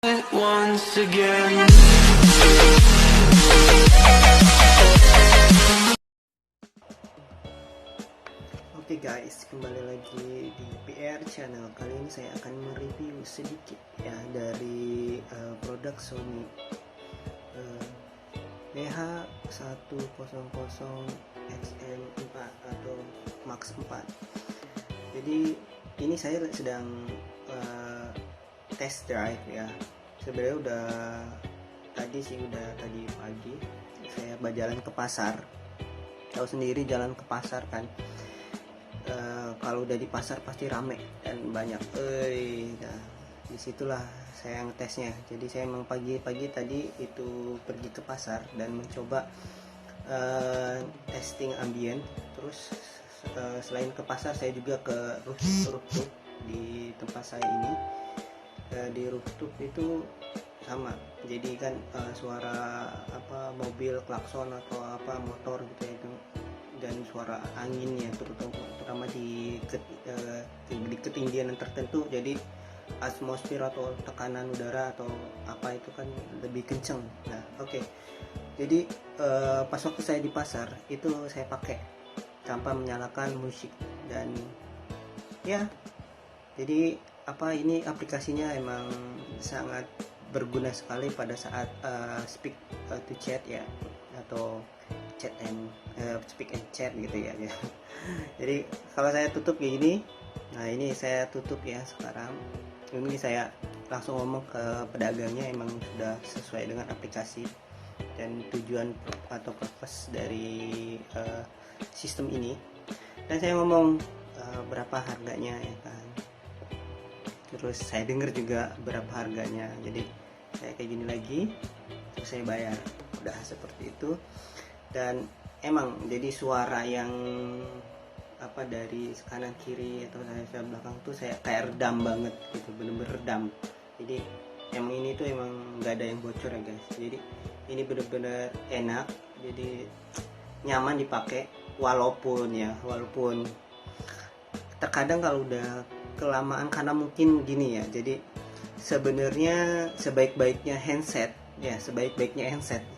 Once again. Oke guys, kembali lagi di PR channel. Kali ini saya akan mereview sedikit ya dari produk Sony BH100XM4 atau Max 4. Jadi ini saya sedang test drive ya. Sebenarnya udah tadi pagi saya berjalan ke pasar. Tahu sendiri jalan ke pasar kan. Kalau udah di pasar pasti rame dan banyak. Nah, disitulah saya ngetesnya. Jadi saya emang pagi-pagi tadi itu pergi ke pasar dan mencoba testing ambien. Terus selain ke pasar saya juga ke rooftop di tempat saya ini. Di rooftop itu sama, jadi kan suara mobil klakson atau motor gitu ya, dan suara anginnya terutama di ketinggian yang tertentu, jadi atmosfer atau tekanan udara atau apa itu kan lebih kenceng. Nah oke. Jadi pas waktu saya di pasar itu saya pakai tanpa menyalakan musik, dan ya jadi ini aplikasinya emang sangat berguna sekali pada saat speak to chat ya, atau chat and speak and chat gitu ya. Jadi kalau saya tutup kayak gini, nah ini saya tutup ya sekarang. Ini saya langsung ngomong ke pedagangnya, emang sudah sesuai dengan aplikasi dan tujuan atau purpose dari sistem ini. Dan saya ngomong berapa harganya ya kan. Terus saya dengar juga berapa harganya. Jadi saya kayak gini lagi, terus saya bayar. Udah seperti itu. Dan emang jadi suara yang dari kanan kiri atau saya belakang tuh saya kayak redam banget gitu, bener-bener redam. Jadi emang ini tuh emang nggak ada yang bocor ya guys. Jadi ini bener-bener enak, jadi nyaman dipakai. Walaupun terkadang kalau udah kelamaan, karena mungkin gini ya, jadi sebenarnya sebaik-baiknya handset.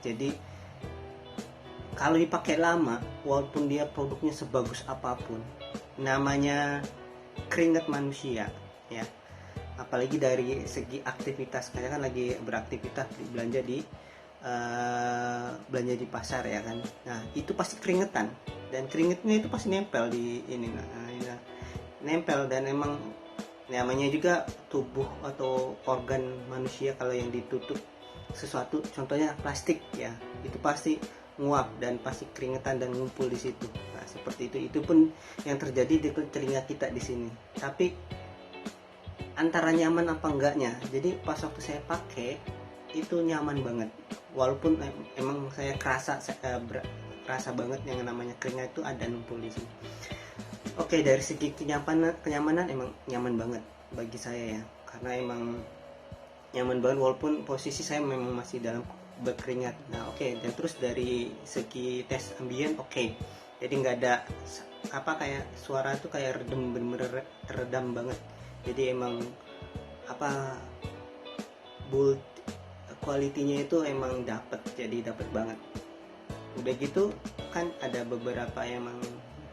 Jadi kalau dipakai lama, walaupun dia produknya sebagus apapun, namanya keringat manusia ya. Apalagi dari segi aktivitas, kayak kan lagi beraktivitas belanja di pasar ya kan. Nah itu pasti keringetan, dan keringetnya itu pasti nempel di ini. Nempel, dan emang namanya juga tubuh atau organ manusia kalau yang ditutup sesuatu, contohnya plastik ya, itu pasti nguap dan pasti keringetan dan ngumpul di situ. Nah seperti itu pun yang terjadi di telinga kita di sini. Tapi antara nyaman apa enggaknya, jadi pas waktu saya pakai itu nyaman banget, walaupun emang saya kerasa banget yang namanya keringat itu ada numpul di sini. Oke, dari segi kenyamanan emang nyaman banget bagi saya ya, karena emang nyaman banget walaupun posisi saya memang masih dalam berkeringat. Nah oke. Dan terus dari segi tes ambien oke. Jadi nggak ada kayak suara tuh kayak redem, bener-bener teredam banget. Jadi emang build quality-nya itu emang jadi dapet banget. Udah gitu kan ada beberapa emang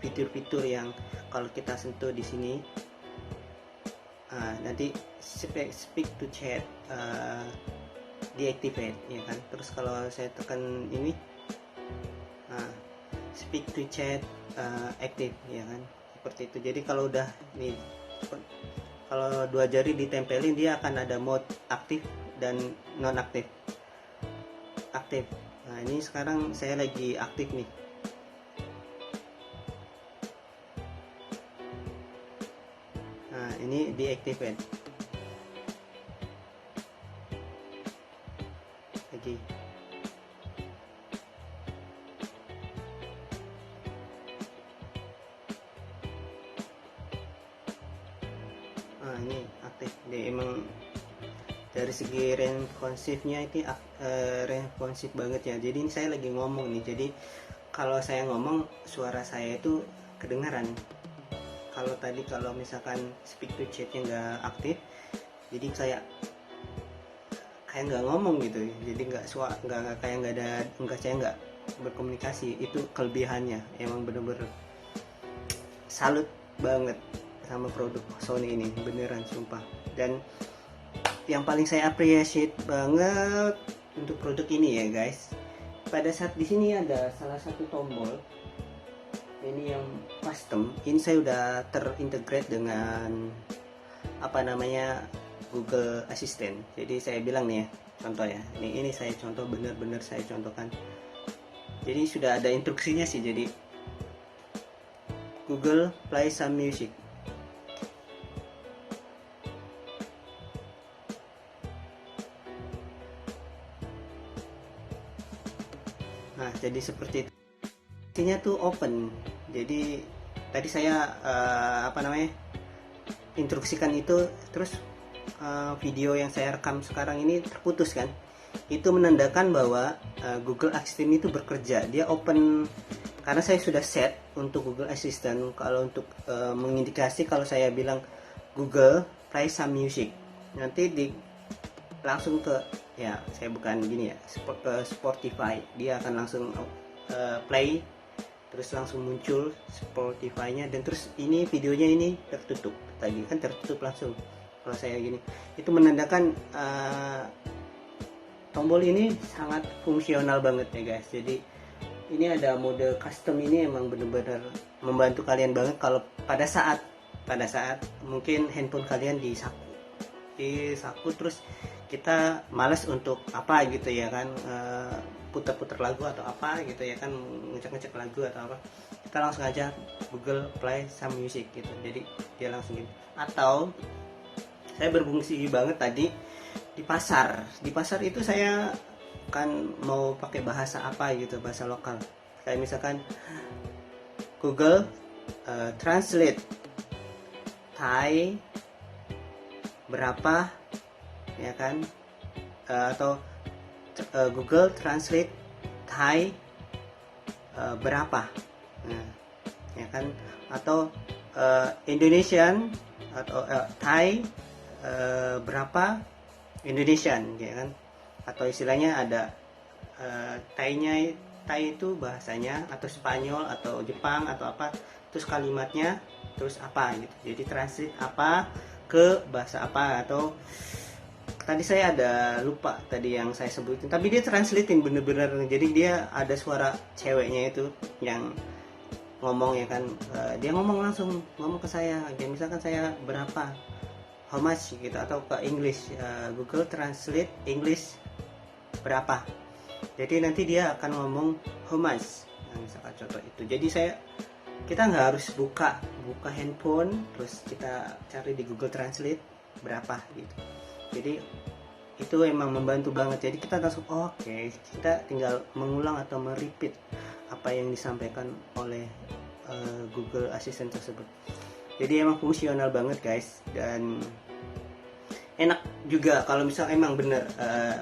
fitur-fitur yang kalau kita sentuh di sini, nanti speak to chat deactivate ya kan. Terus kalau saya tekan ini, speak to chat active ya kan, seperti itu. Jadi kalau udah nih, kalau dua jari ditempelin, dia akan ada mode aktif dan non aktif. Nah ini sekarang saya lagi aktif nih. Nah ini deactivate lagi. Nah ini aktif. Dia emang dari segi responsifnya itu responsif banget ya. Jadi ini saya lagi ngomong nih, jadi kalau saya ngomong suara saya itu kedengaran. Kalau misalkan speak to chatnya nggak aktif, jadi saya kayak nggak ngomong gitu, jadi nggak kayak nggak ada, nggak, saya nggak berkomunikasi. Itu kelebihannya, emang bener-bener salut banget sama produk Sony ini, beneran sumpah. Dan yang paling saya appreciate banget untuk produk ini ya guys, pada saat di sini ada salah satu tombol ini yang custom. Ini saya udah terintegrate dengan apa namanya, Google Assistant. Jadi saya bilang nih ya, contoh ya, ini saya contoh, bener-bener saya contohkan. Jadi sudah ada instruksinya sih. Jadi Google play some music. Nah, jadi seperti itu. Intinya tuh open. Jadi tadi saya apa namanya, instruksikan itu, terus video yang saya rekam sekarang ini terputus kan. Itu menandakan bahwa Google Assistant itu bekerja, dia open, karena saya sudah set untuk Google Assistant kalau untuk mengindikasi kalau saya bilang Google play some music, nanti langsung ke, ya saya bukan gini ya, ke Spotify, dia akan langsung play, terus langsung muncul Spotify-nya, dan terus ini videonya ini tertutup, tadi kan tertutup langsung. Kalau saya gini, itu menandakan tombol ini sangat fungsional banget ya guys. Jadi ini ada mode custom, ini emang bener-bener membantu kalian banget kalau pada saat mungkin handphone kalian disaku terus kita malas untuk apa gitu ya kan, putar-putar lagu atau apa gitu ya kan, ngecek-ngecek lagu atau apa, kita langsung aja Google play some music gitu, jadi dia langsung gitu. Atau saya berfungsi banget tadi di pasar itu saya kan mau pakai bahasa apa gitu, bahasa lokal, kayak misalkan Google translate Thai berapa ya kan, atau Google translate Thai berapa, nah, ya kan, atau Indonesian atau Thai berapa Indonesian ya kan, atau istilahnya ada Thai itu bahasanya, atau Spanyol atau Jepang atau apa, terus kalimatnya terus apa gitu, jadi translate apa ke bahasa apa. Atau tadi saya ada lupa tadi yang saya sebutin, tapi dia translatein bener-bener, jadi dia ada suara ceweknya itu yang ngomong ya kan, dia langsung ngomong ke saya, kayak misalkan saya berapa, how much gitu, atau ke English, Google Translate English berapa, jadi nanti dia akan ngomong how much, nah, misalkan contoh itu. Jadi kita nggak harus buka handphone terus kita cari di Google Translate berapa gitu. Jadi itu emang membantu banget, jadi kita langsung oke, kita tinggal mengulang atau merepeat apa yang disampaikan oleh Google Assistant tersebut. Jadi emang fungsional banget guys, dan enak juga kalau misal emang bener,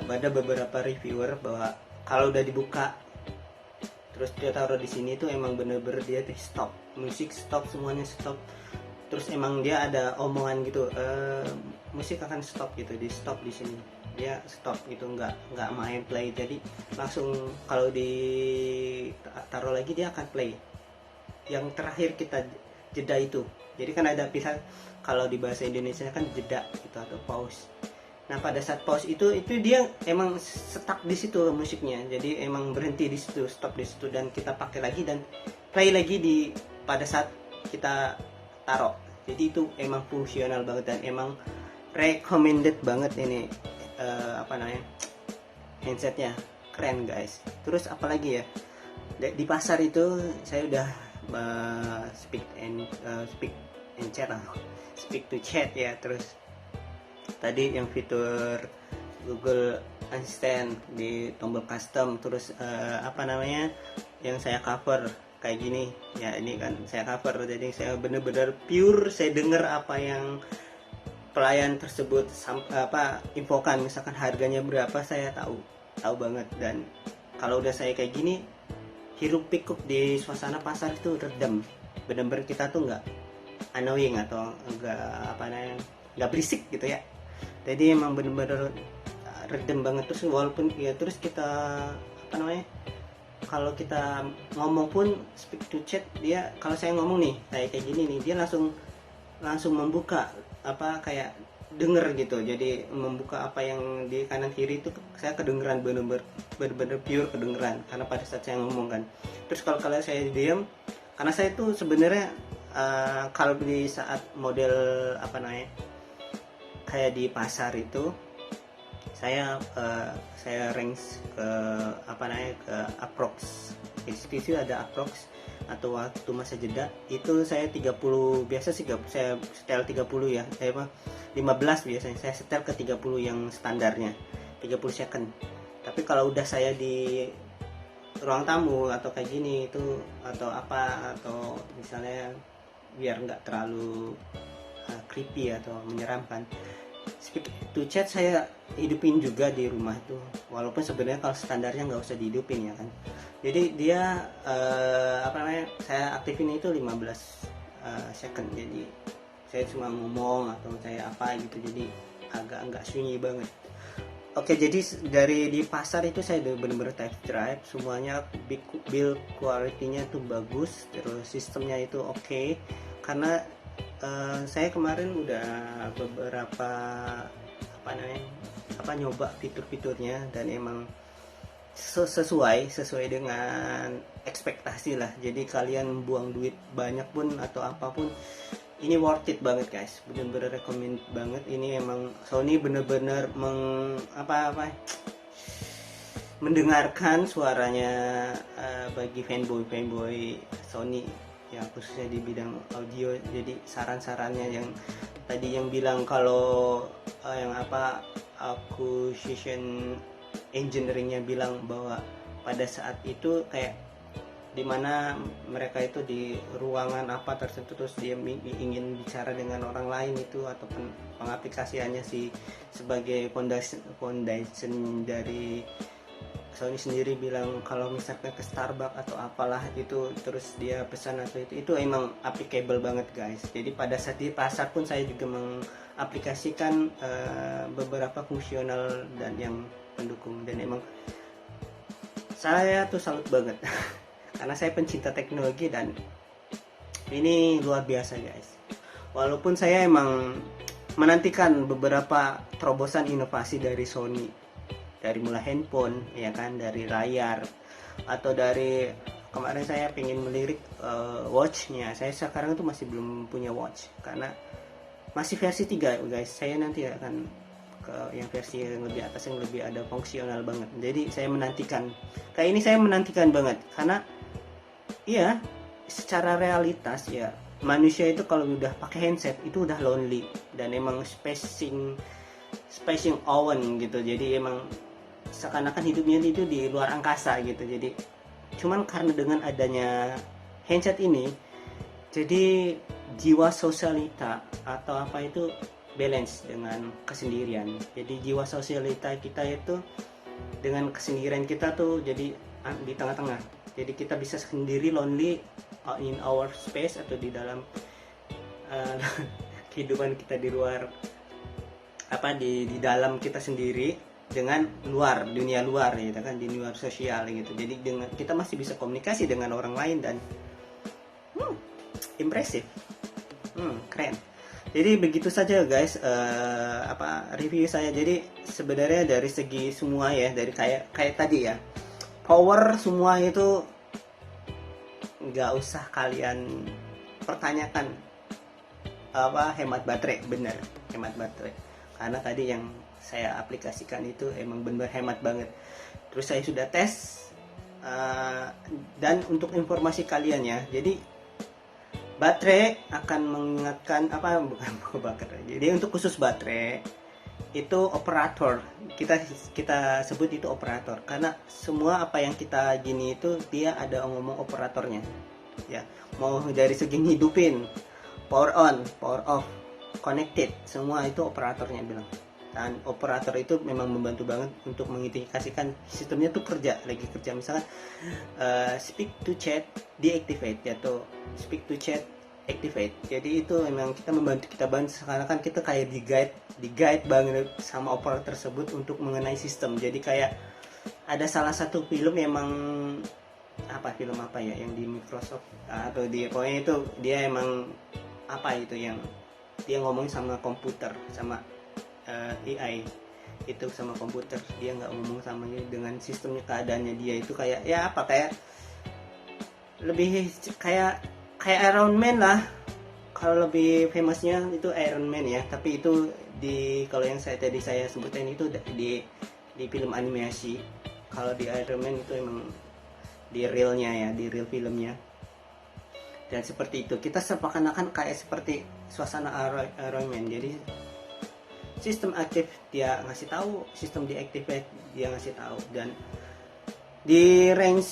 ada beberapa reviewer bahwa kalau udah dibuka terus dia taruh di sini tuh emang bener-bener dia stop musik, stop semuanya stop, terus emang dia ada omongan gitu, musik akan stop gitu, di stop di sini dia stop gitu, nggak main play, jadi langsung kalau ditaruh lagi dia akan play. Yang terakhir kita jeda itu, jadi kan ada pilihan kalau di bahasa Indonesia kan jeda gitu atau pause. Nah pada saat pause itu dia emang stuck di situ musiknya, jadi emang berhenti di situ, stop di situ, dan kita pakai lagi dan play lagi pada saat kita taruh. Jadi itu emang fungsional banget dan emang recommended banget ini handsetnya, keren guys. Terus apalagi ya, di pasar itu saya udah speak to chat ya. Terus tadi yang fitur Google Assistant di tombol custom, terus yang saya cover kayak gini ya, ini kan saya cover, jadi saya bener-bener pure, saya dengar apa yang pelayan tersebut infokan, misalkan harganya berapa, saya tahu banget. Dan kalau udah saya kayak gini, hiruk pikuk di suasana pasar itu redam, bener-bener kita tuh nggak annoying atau nggak berisik gitu ya. Jadi emang bener-bener redem banget. Terus walaupun ya terus kita apa namanya, kalau kita ngomong pun speak to chat, dia kalau saya ngomong nih kayak gini nih, dia langsung membuka apa kayak denger gitu. Jadi membuka apa yang di kanan kiri itu saya kedengeran, bener-bener pure kedengeran karena pada saat saya ngomong kan. Terus kalau saya diam, karena saya itu sebenarnya kalau di saat model apa namanya kayak di pasar itu saya range ke apa namanya ke approx, itu ada approx atau waktu masa jeda itu saya 30, biasa sih saya setel 30 ya, saya 15 biasanya saya setel ke 30 yang standarnya 30 second. Tapi kalau udah saya di ruang tamu atau kayak gini itu atau apa, atau misalnya biar nggak terlalu creepy atau menyeramkan, speak to chat saya hidupin juga di rumah itu, walaupun sebenarnya kalau standarnya nggak usah dihidupin ya kan. Jadi dia apa namanya saya aktifin itu 15 second, jadi saya cuma ngomong atau saya apa gitu, jadi agak enggak sunyi banget. Oke, jadi dari di pasar itu saya bener-bener test drive semuanya, build quality-nya tuh bagus, terus sistemnya itu oke. Karena saya kemarin udah beberapa apa namanya nyoba fitur-fiturnya dan emang sesuai dengan ekspektasi lah. Jadi kalian buang duit banyak pun atau apapun, ini worth it banget guys, bener-bener recommend banget. Ini emang Sony bener-bener mendengarkan suaranya bagi fanboy Sony ya, khususnya di bidang audio. Jadi saran-sarannya yang tadi yang bilang kalau yang apa acquisition engineeringnya bilang bahwa pada saat itu kayak dimana mereka itu di ruangan apa tertentu, terus dia ingin bicara dengan orang lain itu, ataupun pengaplikasiannya sebagai foundation dari Sony sendiri bilang kalau misalkan ke Starbucks atau apalah itu, terus dia pesan atau itu emang applicable banget guys. Jadi pada saat di pasar pun saya juga mengaplikasikan beberapa fungsional dan yang pendukung, dan emang saya tuh salut banget karena saya pencinta teknologi dan ini luar biasa guys. Walaupun saya emang menantikan beberapa terobosan inovasi dari Sony, dari mulai handphone ya kan, dari layar, atau dari kemarin saya pengen melirik watchnya. Saya sekarang tuh masih belum punya watch karena masih versi 3 guys. Saya nanti akan ke yang versi yang lebih atas, yang lebih ada fungsional banget. Jadi saya menantikan, kayak ini saya menantikan banget karena iya, secara realitas ya manusia itu kalau udah pakai handset itu udah lonely dan emang spacing owen gitu. Jadi emang seakan-akan hidupnya itu di luar angkasa gitu. Jadi cuman karena dengan adanya handset ini, jadi jiwa sosialita atau apa itu balance dengan kesendirian. Jadi jiwa sosialita kita itu dengan kesendirian kita tuh jadi di tengah-tengah. Jadi kita bisa sendiri, lonely in our space, atau di dalam kehidupan kita di luar apa di dalam kita sendiri dengan dunia luar gitu kan, di luar sosial gitu. Jadi dengan kita masih bisa komunikasi dengan orang lain dan impresif, keren. Jadi begitu saja guys review saya. Jadi sebenarnya dari segi semua ya, dari kayak tadi ya, power semua itu nggak usah kalian pertanyakan hemat baterai, bener hemat baterai, karena tadi yang saya aplikasikan itu emang bener hemat banget. Terus saya sudah tes dan untuk informasi kalian ya, jadi baterai akan mengingatkan bukan baterai. Jadi untuk khusus baterai itu operator, kita sebut itu operator karena semua apa yang kita gini itu dia ada ngomong operatornya ya. Mau dari segi hidupin, power on, power off, connected, semua itu operatornya bilang. Dan operator itu memang membantu banget untuk mengindikasikan sistemnya tuh lagi kerja. Misalkan speak to chat deactivate, atau speak to chat activate. Jadi itu memang kita membantu sekarang kan kita kayak di guide banget sama operator tersebut untuk mengenai sistem. Jadi kayak ada salah satu film memang film apa ya yang di Microsoft atau di pokoknya itu dia emang apa itu yang dia ngomong sama komputer sama AI itu sama komputer, dia nggak ngomong sama dia dengan sistemnya, keadaannya dia itu kayak ya apa kayak lebih kayak Iron Man lah, kalau lebih famousnya itu Iron Man ya, tapi itu kalau yang saya sebutin itu di film animasi. Kalau di Iron Man itu emang di realnya ya, di real filmnya. Dan seperti itu kita seakan-akan kayak seperti suasana Iron Man. Jadi sistem aktif dia ngasih tahu, sistem deactivate dia ngasih tahu, dan di range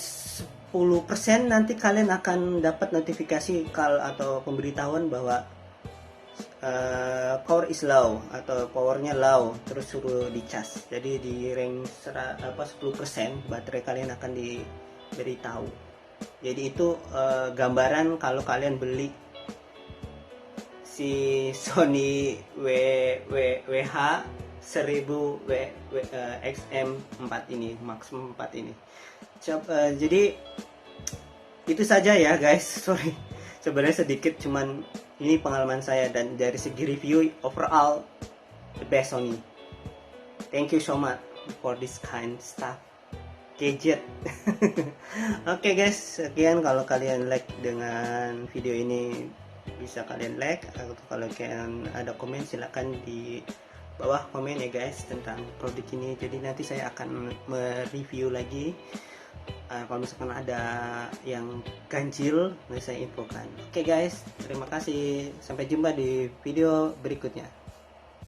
10% nanti kalian akan dapat notifikasi atau pemberitahuan bahwa power is low atau powernya low, terus suruh dicas. Jadi di range 10% baterai kalian akan diberitahu. Jadi itu gambaran kalau kalian beli si Sony WH 1000 XM4 ini, Maximum 4 ini. Jadi itu saja ya guys, sorry sebenarnya sedikit, cuman ini pengalaman saya, dan dari segi review overall the best Sony. Thank you so much for this kind stuff gadget. Oke guys, sekian. Kalau kalian like dengan video ini bisa kalian like, atau kalau kalian ada komen silakan di bawah komen ya guys tentang produk ini. Jadi nanti saya akan mereview lagi. Kalau misalkan ada yang ganjil nanti saya infokan. Oke guys, terima kasih, sampai jumpa di video berikutnya.